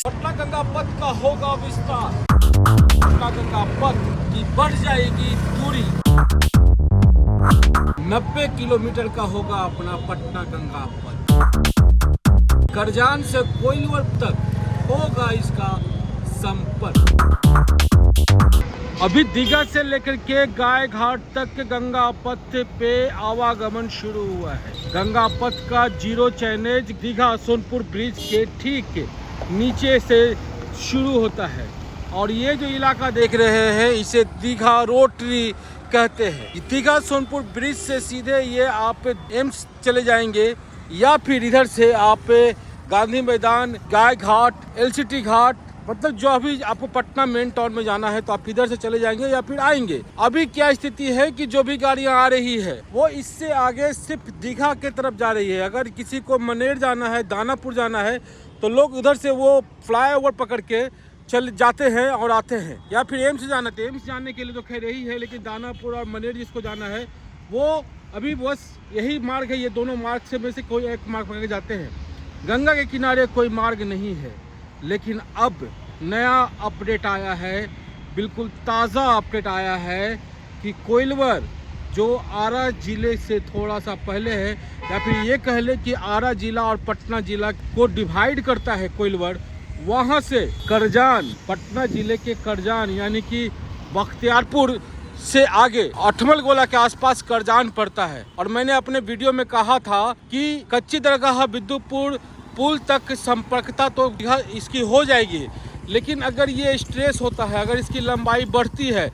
पटना गंगा पथ का होगा विस्तार। पटना गंगा पथ की बढ़ जाएगी दूरी। 90 किलोमीटर का होगा अपना पटना गंगा पथ। करजान से कोइलवर तक होगा इसका संपर्क। अभी दीघा से लेकर के गाय घाट तक गंगा पथ पे आवागमन शुरू हुआ है। गंगा पथ का जीरो चैनेज दीघा सोनपुर ब्रिज के ठीक नीचे से शुरू होता है और ये जो इलाका देख रहे हैं इसे दीघा रोटरी कहते हैं। दीघा सोनपुर ब्रिज से सीधे ये आप एम्स चले जाएंगे या फिर इधर से आप गांधी मैदान, गाय घाट, एलसीटी घाट, मतलब जो अभी आपको पटना मेन टाउन में जाना है तो आप इधर से चले जाएंगे या फिर आएंगे। अभी क्या स्थिति है कि जो भी गाड़ियां आ रही है वो इससे आगे सिर्फ दीघा के तरफ जा रही है। अगर किसी को मनेर जाना है, दानापुर जाना है तो लोग उधर से वो फ्लाईओवर पकड़ के चल जाते हैं और आते हैं, या फिर एम्स जाना है। एम्स जाने के लिए तो खैर यही है, लेकिन दानापुर और मनेर जिसको जाना है वो अभी बस यही मार्ग है। ये दोनों मार्ग से में से कोई एक मार्ग पकड़ के जाते हैं। गंगा के किनारे कोई मार्ग नहीं है। लेकिन अब नया अपडेट आया है, बिल्कुल ताज़ा अपडेट आया है कि कोइलवर जो आरा जिले से थोड़ा सा पहले है, या फिर ये कह ले कि आरा जिला और पटना जिला को डिवाइड करता है कोइलवर, वहाँ से करजान, पटना जिले के करजान यानी कि बख्तियारपुर से आगे अठमल गोला के आसपास करजान पड़ता है। और मैंने अपने वीडियो में कहा था कि कच्ची दरगाह विद्युतपुर पुल तक संपर्कता तो इसकी हो जाएगी, लेकिन अगर ये स्ट्रेस होता है, अगर इसकी लंबाई बढ़ती है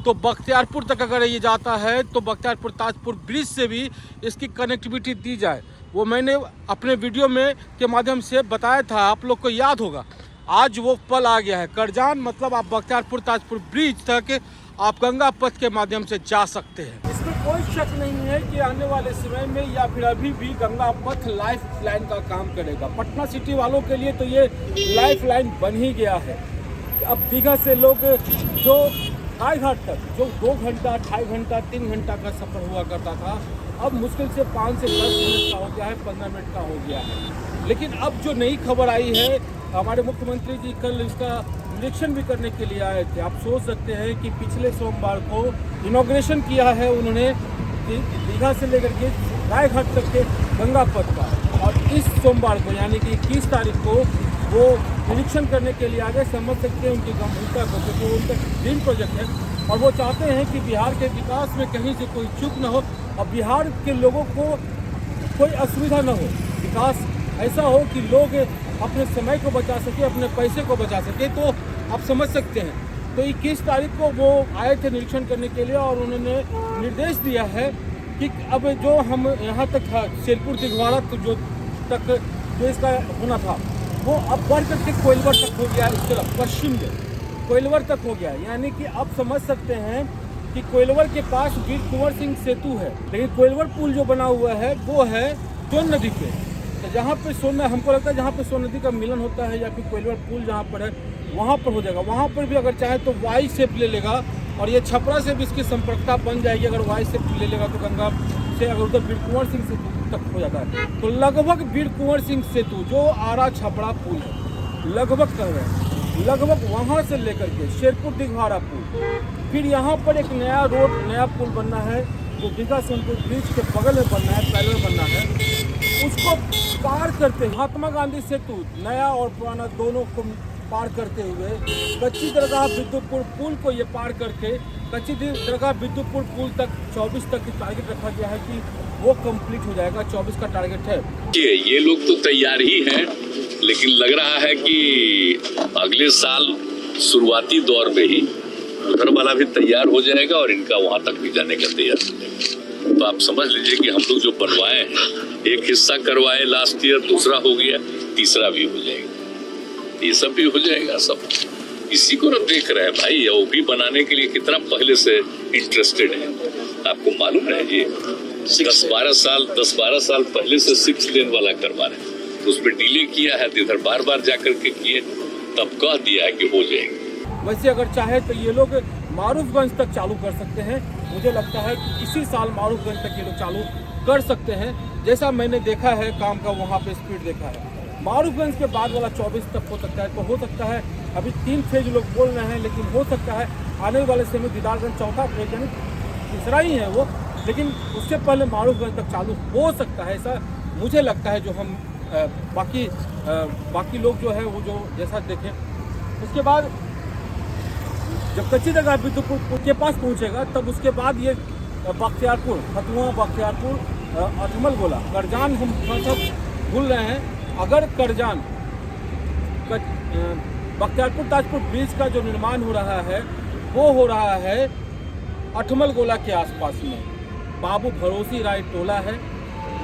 तो बख्तियारपुर तक अगर ये जाता है तो बख्तियारपुर ताजपुर ब्रिज से भी इसकी कनेक्टिविटी दी जाए। वो मैंने अपने वीडियो में के माध्यम से बताया था, आप लोग को याद होगा। आज वो पल आ गया है। करजान मतलब आप बख्तियारपुर ताजपुर ब्रिज तक आप गंगा पथ के माध्यम से जा सकते हैं। इसमें कोई शक नहीं है कि आने वाले समय में या फिर अभी भी गंगा पथ लाइफ लाइन का काम करेगा। पटना सिटी वालों के लिए तो ये लाइफ लाइन बन ही गया है। अब दीघा से लोग जो गाय घाट तक जो 2 घंटा, 2.5 घंटा, 3 घंटा का सफर हुआ करता था, अब मुश्किल से 5 से 10 मिनट का हो गया है, 15 मिनट का हो गया है। लेकिन अब जो नई खबर आई है, हमारे मुख्यमंत्री जी कल इसका निरीक्षण भी करने के लिए आए थे। आप सोच सकते हैं कि पिछले सोमवार को इनॉग्रेशन किया है उन्होंने दीघा से लेकर के गाय घाट तक के गंगा पथ का, और इस सोमवार को यानी कि 21 तारीख को वो निरीक्षण करने के लिए आगे। समझ सकते हैं उनकी गंभीरता को, क्योंकि उनका ड्रीम प्रोजेक्ट है और वो चाहते हैं कि बिहार के विकास में कहीं से कोई चूक न हो और बिहार के लोगों को कोई असुविधा न हो। विकास ऐसा हो कि लोग अपने समय को बचा सके, अपने पैसे को बचा सके। तो आप समझ सकते हैं। तो 21 तारीख को वो आए थे निरीक्षण करने के लिए और उन्होंने निर्देश दिया है कि अब जो हम यहाँ तक था शेरपुर दिघवाड़ा जो इसका होना था वो अब बढ़ करके कोइलवर तक हो गया है। इस तरफ पश्चिम में कोइलवर तक हो गया है। यानी कि आप समझ सकते हैं कि कोइलवर के पास वीर कुंवर सिंह सेतु है, लेकिन कोइलवर पुल जो बना हुआ है वो है सोन नदी पे। तो जहाँ पे हमको लगता है जहाँ पे सोन नदी का मिलन होता है या फिर कोइलवर पुल जहाँ पर है वहाँ पर हो जाएगा। वहाँ पर भी अगर चाहे तो वाई शेप ले लेगा और ये छपरा से भी इसकी संपर्कता बन जाएगी। अगर वाई शेप ले लेगा तो गंगा से अगर उधर वीर कुंवर सिंह सेतु तक हो जाता है तो लगभग वीर कुंवर सिंह सेतु जो आरा छपरा पुल है, लगभग कर रहे हैं, लगभग वहाँ से लेकर के शेरपुर दिघवाड़ा पुल, फिर यहाँ पर एक नया रोड, नया पुल बनना है जो दीघा सोनपुर ब्रिज के बगल में बनना है, पैरेलल बनना है। उसको पार करते महात्मा गांधी सेतु नया और पुराना दोनों को पार करते हुए कच्ची दरगाह विद्युतपुर पुल को ये पार करके कच्ची दरगाह विद्युतपुर पुल तक 24 तक की टारगेट रखा गया है कि वो कंप्लीट हो जाएगा। 24 का टारगेट है। ये लोग तो तैयार ही हैं, लेकिन लग रहा है कि अगले साल शुरुआती दौर में ही उधर वाला भी तैयार हो जाएगा और इनका वहां तक भी जाने का तैयार हो जाएगा। तो आप समझ लीजिए कि हम लोग जो बनवाए हैं, एक हिस्सा करवाए लास्ट ईयर, दूसरा हो गया, तीसरा भी हो जाएगा, ये सब भी हो जाएगा। सब इसी को ना देख रहे हैं भाई। वो भी बनाने के लिए कितना पहले से इंटरेस्टेड है, आपको मालूम है। ये 10-12 साल पहले से 6 लेन वाला करवा रहे हैं, तो उसमें डिले किया है, तो इधर बार बार जाकर के किए, तब कह दिया है कि हो जाएगा। वैसे अगर चाहे तो ये लोग मारूफगंज तक चालू कर सकते हैं। मुझे लगता है कि इसी साल मारूफगंज तक ये लोग चालू कर सकते हैं। जैसा मैंने देखा है काम का, वहाँ पे स्पीड देखा है। मारूफगंज के बाद वाला 24 तक हो सकता है। तो हो सकता है अभी 3 फेज लोग बोल रहे हैं, लेकिन हो सकता है आने वाले समय दीदारगंज चौथा फेज यानी तीसरा ही है वो, लेकिन उससे पहले मारूफगंज तक चालू हो सकता है, ऐसा मुझे लगता है। जो हम बाकी लोग जो है वो जो जैसा देखें, उसके बाद जब कच्ची जगह विद्युतपुर के पास पहुंचेगा तब उसके बाद ये बख्तियारपुर, खतुआ, बख्तियारपुर, अठमल गोला, करजान हम थोड़ा भूल रहे हैं। अगर करजान बख्तियारपुर ताजपुर ब्रिज का जो निर्माण हो रहा है वो हो रहा है अठमल गोला के आसपास में, बाबू भरोसी राय टोला है,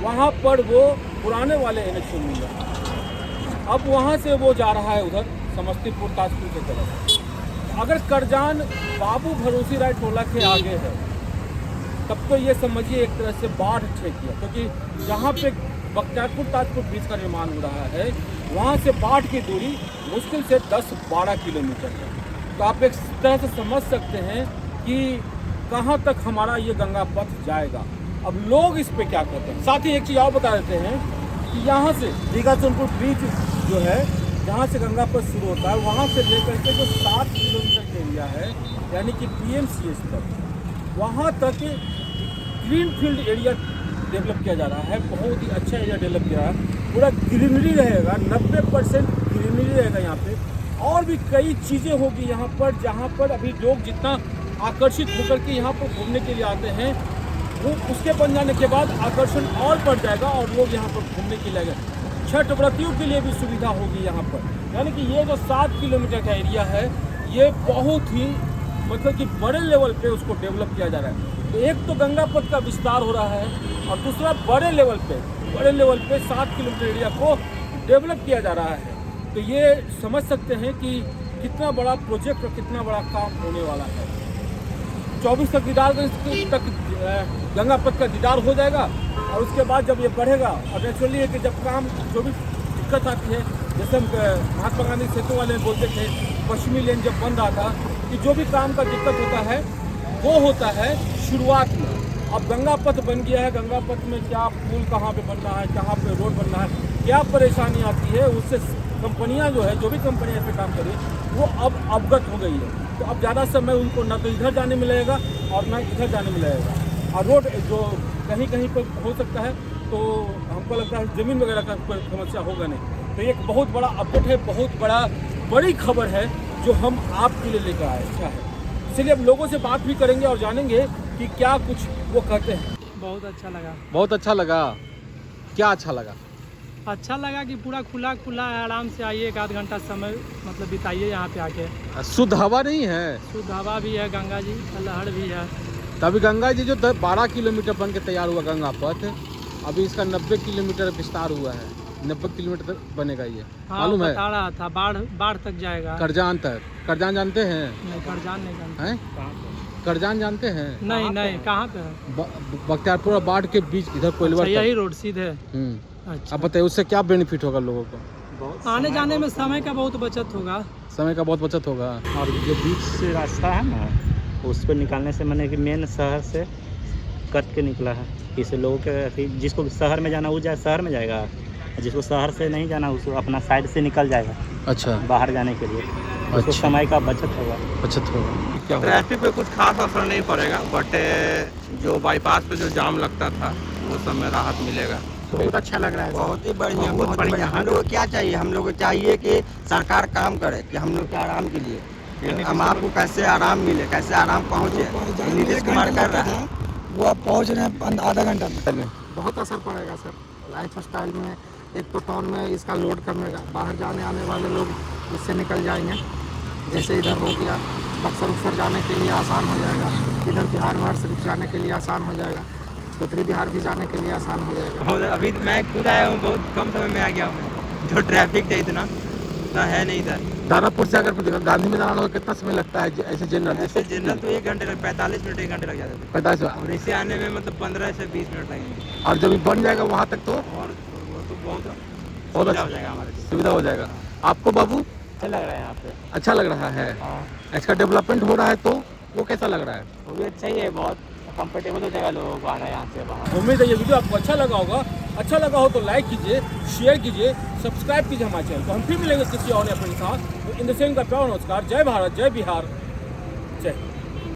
वहाँ पर वो पुराने वाले NH से मिल रहा है। अब वहाँ से वो जा रहा है उधर समस्तीपुर ताजपुर की तरफ। अगर करजान बाबू भरोसी राय टोला के आगे है तब तो ये समझिए एक तरह से बाढ़ ठेक गया, क्योंकि जहाँ पे बख्तियारपुर ताजपुर ब्रिज का निर्माण हो रहा है वहाँ से बाढ़ की दूरी मुश्किल से 10-12 किलोमीटर है। तो आप एक तरह से समझ सकते हैं कि कहाँ तक हमारा ये गंगा पथ जाएगा। अब लोग इस पे क्या कहते हैं। साथ ही एक चीज़ और बता देते हैं कि यहाँ से दीघा सोनपुर ब्रिज जो है, जहाँ से गंगा पथ शुरू होता है, वहाँ से लेकर के जो 7 किलोमीटर का एरिया है यानी कि PMCS तक, वहाँ तक ग्रीन फील्ड एरिया डेवलप किया जा रहा है। बहुत ही अच्छा एरिया डेवलप किया है, पूरा ग्रीनरी रहेगा, 90% ग्रीनरी रहेगा यहाँ पे। और भी कई चीज़ें होगी यहाँ पर, जहाँ पर अभी लोग जितना आकर्षित होकर के यहाँ पर घूमने के लिए आते हैं, वो उसके बन जाने के बाद आकर्षण और बढ़ जाएगा और लोग यहाँ पर घूमने के लिए आएंगे। छठ व्रतियों के लिए भी सुविधा होगी यहाँ पर, यानी कि ये जो 7 किलोमीटर का एरिया है ये बहुत ही मतलब कि बड़े लेवल पे उसको डेवलप किया जा रहा है। तो एक तो गंगा पथ का विस्तार हो रहा है और दूसरा बड़े लेवल पे 7 किलोमीटर एरिया को डेवलप किया जा रहा है। तो ये समझ सकते हैं कि कितना बड़ा प्रोजेक्ट और कितना बड़ा काम होने वाला है। 24 तक दीदारगंज तक गंगा पथ का दीदार हो जाएगा और उसके बाद जब ये बढ़ेगा, और नेचुरली है कि जब काम जो भी दिक्कत आती है, जैसे हम महात्मा गांधी सेतु वाले बोलते थे पश्चिमी लेन जब बन रहा था कि जो भी काम का दिक्कत होता है वो होता है शुरुआत में। अब गंगा पथ बन गया है, गंगा पथ में क्या पुल कहाँ पे बनना है, कहाँ पे रोड बनना है, क्या परेशानी आती है, उससे कंपनियां जो है, जो भी कंपनियां इस पे काम कर रही है वो अब अवगत हो गई है। तो अब ज़्यादा समय उनको न तो इधर जाने में लगेगा और न इधर जाने में लगेगा। और रोड जो कहीं कहीं पर हो सकता है तो हमको लगता है ज़मीन वगैरह का कोई समस्या होगा नहीं। तो ये एक बहुत बड़ा अपडेट है, बहुत बड़ी खबर है जो हम आपके लिए लेकर आए क्या है। इसलिए अब लोगों से बात भी करेंगे और जानेंगे कि क्या कुछ वो कहते हैं। बहुत अच्छा लगा। बहुत अच्छा लगा। क्या अच्छा लगा? अच्छा लगा कि पूरा खुला है, आराम से आइए, 1 आध घंटा समय मतलब बिताइए यहाँ पे आके। शुद्ध हवा नहीं है? शुद्ध हवा भी है, गंगा जी का लहर भी है। तभी गंगा जी जो 12 किलोमीटर बन के तैयार हुआ गंगा पथ, अभी इसका 90 किलोमीटर विस्तार हुआ है। 90 किलोमीटर तक बनेगा ये, मालूम है? बता रहा था बाढ़ तक जाएगा। करजान तक। करजान जानते हैं? नहीं, करजान नहीं जानते हैं? करजान जानते हैं? नहीं, कहाँ पे है? बख्तियारपुर और बाढ़ के बीच इधर कोइलवर। यही रोड सीधे। अच्छा। अब बताइए उससे क्या बेनिफिट होगा लोगों को? आने जाने में समय का बहुत बचत होगा। समय का बहुत बचत होगा। और जो बीच से रास्ता है ना, उस पर निकालने से मैंने कि मेन शहर से कट के निकला है। इससे लोगों के जिसको शहर में जाना वो शहर में जाएगा, जिसको शहर से नहीं जाना उसको अपना साइड से निकल जाएगा। अच्छा। बाहर जाने के लिए उसको समय का बचत होगा। ट्रैफिक पे कुछ खास असर नहीं पड़ेगा, बट जो बाईपास पे जो जाम लगता था वो सब में राहत मिलेगा। बहुत अच्छा लग रहा है। बहुत ही बढ़िया, बहुत बढ़िया। हम लोग को क्या चाहिए? हम लोग को चाहिए कि सरकार काम करे कि हम लोग के आराम के लिए, हम आपको कैसे आराम मिले, कैसे आराम पहुँचे। नीतीश कुमार कर रहा है, वो आप पहुँच रहे हैं आधा घंटा में। बहुत असर पड़ेगा सर लाइफ स्टाइल में। एक तो टाउन में इसका लोड करने का, बाहर जाने आने वाले लोग इससे निकल जाएंगे। जैसे इधर हो गया बक्सर उक्सर जाने के लिए आसान हो जाएगा, इधर बिहार से जाने के लिए आसान हो जाएगा, उत्तरी बिहार भी जाने के लिए आसान हो जाएगा। अभी मैं खुद आया हूँ, बहुत कम समय में आ गया हूँ। जो ट्रैफिक था इतना है नहीं था। दानापुर से अगर गांधी में जाना हो कितना समय लगता है ऐसे जनरल? तो 1 घंटे 45 मिनट 1 घंटे लग जाते थे। 45 और इसे आने में मतलब 15 से 20 मिनट लगेंगे। और जब बन जाएगा वहाँ तक तो और वो तो बहुत अच्छा हो जाएगा, हमारे सुविधा हो जाएगा। आपको बाबू अच्छा लग रहा है यहाँ पे? अच्छा लग रहा है? इसका डेवलपमेंट हो रहा है तो वो कैसा लग रहा है? वो भी अच्छा ही है, बहुत कंफर्टेबल हो जाएगा लोगों को आना यहाँ से बाहर। उम्मीद है ये वीडियो आपको अच्छा लगा होगा। अच्छा लगा हो तो लाइक कीजिए, शेयर कीजिए, सब्सक्राइब कीजिए हमारे चैनल को। हम फिर मिलेंगे किसी और अपने साथ। इन द सेम का प्यार नमस्कार। जय भारत, जय बिहार, जय हिंद।